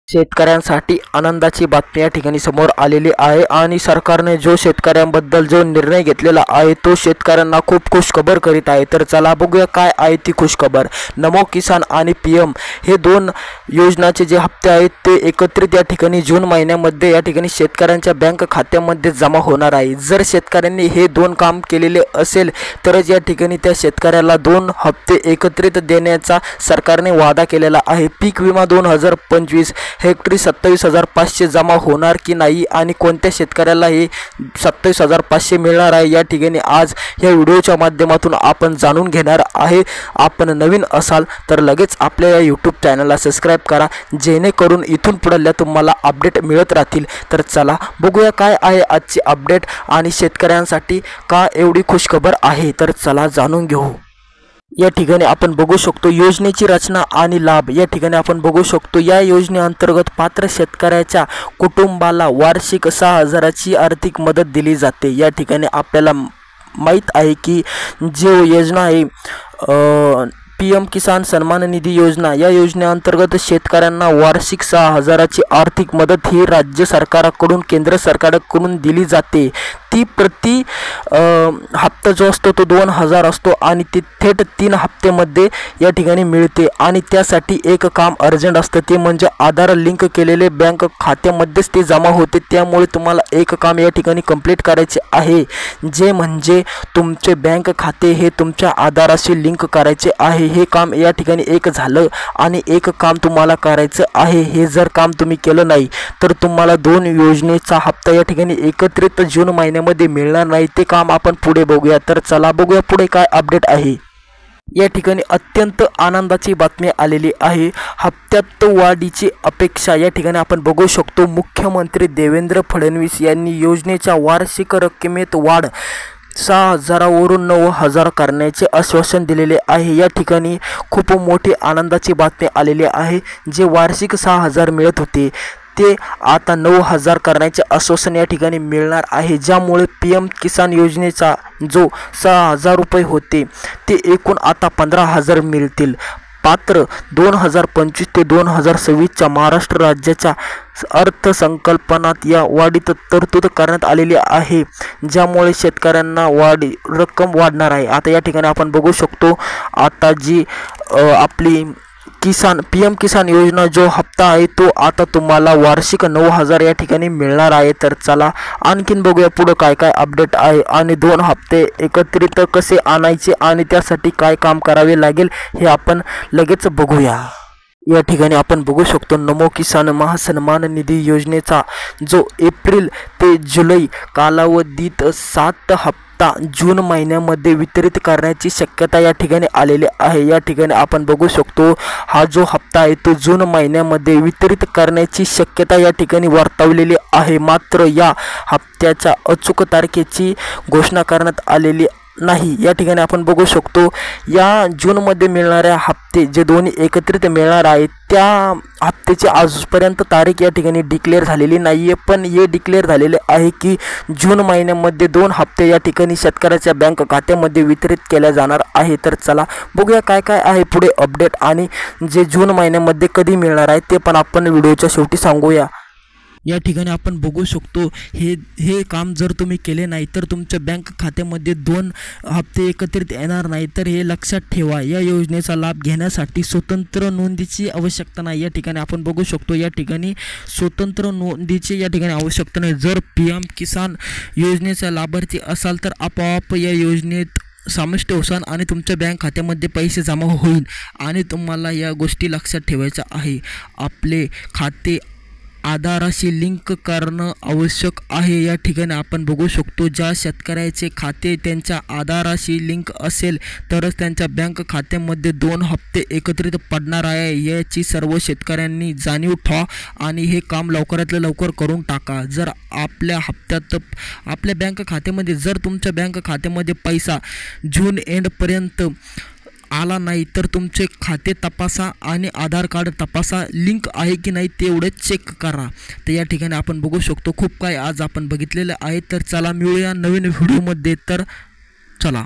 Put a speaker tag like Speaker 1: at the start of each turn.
Speaker 1: शेतकऱ्यांसाठी आनंदाची बातमी या ठिकाणी समोर आलेली आहे आणि सरकारने जो शेतकऱ्यांबद्दल जो निर्णय घेतलेला आहे तो शेतकऱ्यांना खूप खुशखबर करीत आहे। तर चला बघूया काय आहे ती खुशखबर। नमो किसान आणि पीएम हे दोन योजनाचे जे हप्ते आहेत ते एकत्रित या ठिकाणी जून महिन्यामध्ये या ठिकाणी शेतकऱ्यांच्या बँक खात्यामध्ये जमा होणार आहे। जर शेतकऱ्यांनी हे दोन काम केलेले असेल तरच या ठिकाणी त्या शेतकऱ्याला दोन हप्ते एकत्रित देण्याचा सरकारने वादा केलेला आहे। पीक विमा 2025 हेक्टरी 27,500 जमा होणार की नाही आणि कोणत्या शेतकऱ्याला हे 27,500 मिळणार आहे या ठिकाणी आज या व्हिडिओच्या माध्यमातून आपण जाणून घेणार आहे। आपण नवीन असाल तर लगेच आपल्या या यूट्यूब चॅनलला सबस्क्राइब करा जेणेकरून इथून पुढल्या तुम्हाला अपडेट मिळत राहतील। तर चला बघूया काय आहे आजची अपडेट आणि शेतकऱ्यांसाठी का एवढी खुशखबर आहे। तर चला जाणून घेऊ। या ठिकाणी आपण बघू शकतो योजनेची रचना आणि लाभ। या ठिकाणी आपण बघू शकतो या योजनेअंतर्गत पात्र शेतकऱ्याच्या कुटुंबाला वार्षिक 6,000ची आर्थिक मदत दिली जाते। या ठिकाणी आपल्याला माहित आहे की जो योजना आहे पीएम किसान सन्मान निधी योजना या योजनेअंतर्गत शेतकऱ्यांना वार्षिक 6,000ची आर्थिक मदत ही राज्य सरकारकडून केंद्र सरकारकडून दिली जाते। ती प्रति हप्ता जो असतो तो 2,000 असतो आणि ती थेट 3 हप्त्यामध्ये या ठिकाणी मिळते आणि त्यासाठी एक काम अर्जंट असतं ते म्हणजे आधार लिंक केलेले बँक खात्यामध्येच ते जमा होते। त्यामुळे तुम्हाला एक काम या ठिकाणी कंप्लीट करायचे आहे जे म्हणजे तुमचे बँक खाते हे तुमच्या आधाराशी लिंक करायचे आहे। हे काम या ठिकाणी एक झालं आणि एक काम तुम्हाला करायचं आहे। हे जर काम तुम्ही केलं नाही तर तुम्हाला दोन योजनेचा हप्ता या ठिकाणी एकत्रित जून महिन्यामध्ये मिळणार नाही। ते काम आपण पुढे बघूया। तर चला बघूया पुढे काय अपडेट आहे। या ठिकाणी अत्यंत आनंदाची बातमी आलेली आहे। हप्त्यात वाढीची अपेक्षा। या ठिकाणी आपण बघू शकतो मुख्यमंत्री देवेंद्र फडणवीस यांनी योजनेच्या वार्षिक रकमेत वाढ 6,000वरून 9,000 करण्याचे आश्वासन दिलेले आहे। या ठिकाणी खूप मोठी आनंदाची बातमी आलेली आहे। जे वार्षिक 6,000 मिळत होते ते आता 9,000 करण्याचे आश्वासन या ठिकाणी मिळणार आहे। ज्यामुळे पीएम किसान योजनेचा जो 6,000 रुपये होते ते एकूण आता 15,000 मिळतील। पात्र 2025 ते 2026च्या महाराष्ट्र राज्याच्या अर्थसंकल्पात या वाढीत तरतूद करण्यात आलेली आहे ज्यामुळे शेतकऱ्यांना रक्कम वाढणार आहे। आता या ठिकाणी आपण बघू शकतो आता जी आपली पीएम किसान योजना जो हप्ता आहे तो आता तुम्हाला वार्षिक 9,000 या ठिकाणी मिळणार आहे। तर चला आणखीन बघूया पुढे काय काय अपडेट आहे आणि दोन हप्ते एकत्रित कसे आणायचे आणि त्यासाठी काय काम करावे लागेल हे आपण लगेच बघूया। या ठिकाणी आपण बघू शकतो नमो किसान महासन्मान निधी योजनेचा जो एप्रिल ते जुलै कालावधीत 7 हप्ता जून महिन्यामध्ये वितरित करण्याची शक्यता या ठिकाणी आलेली आहे। या ठिकाणी आपण बघू शकतो हा जो हप्ता आहे तो जून महिन्यामध्ये वितरित करण्याची शक्यता या ठिकाणी वर्तवलेली आहे। मात्र या हप्त्याच्या अचूक तारखेची घोषणा करण्यात आलेली नाही। या ठिकाणी आपण बघू शकतो या जूनमध्ये मिळणाऱ्या हप्ते जे दोन्ही एकत्रित मिळणार आहेत त्या हप्त्याची आजपर्यंत तारीख या ठिकाणी डिक्लेअर झालेली नाही आहे। पण हे डिक्लेअर झालेले आहे की जून महिन्यामध्ये 2 हप्ते या ठिकाणी शेतकऱ्याच्या बँक खात्यामध्ये वितरित केल्या जाणार आहे। तर चला बघूया काय काय आहे पुढे अपडेट आणि जे जून महिन्यामध्ये कधी मिळणार आहे ते पण आपण व्हिडिओच्या शेवटी सांगूया। या ठिकाणी आपण बघू शकतो हे काम जर तुम्ही केले नाही तर तुमच्या बँक खात्यामध्ये 2 हप्ते एकत्रित येणार नाही। तर हे लक्षात ठेवा। या योजनेचा लाभ घेण्यासाठी स्वतंत्र नोंदीची आवश्यकता नाही। या ठिकाणी आपण बघू शकतो या ठिकाणी स्वतंत्र नोंदीची या ठिकाणी आवश्यकता नाही। जर पीएम किसान योजनेचा लाभार्थी असाल तर आपोआप या योजनेत समाविष्ट होसान आणि तुमच्या बँक खात्यामध्ये पैसे जमा होईल आणि तुम्हाला या गोष्टी लक्षात ठेवायच्या आहे। आपले खाते आधाराशी लिंक करणं आवश्यक आहे। या ठिकाणी आपण बघू शकतो ज्या शेतकऱ्याचे खाते त्यांच्या आधाराशी लिंक असेल तरच त्यांच्या बँक खात्यामध्ये 2 हप्ते एकत्रित पडणार आहे। याची सर्व शेतकऱ्यांनी जाणीव ठेवा आणि हे काम लवकरातल्या लवकर करून टाका। जर आपल्या बँक खात्यामध्ये जर तुमच्या बँक खात्यामध्ये पैसा जून एंडपर्यंत आला नाही तर तुमचे खाते तपासा आणि आधार कार्ड तपासा लिंक आहे की नाही तेवढे चेक करा। तर या ठिकाणी आपण बघू शकतो खूप काही आज आपण बघितलेलं आहे। तर चला मिळूया नवीन व्हिडिओमध्ये। तर चला।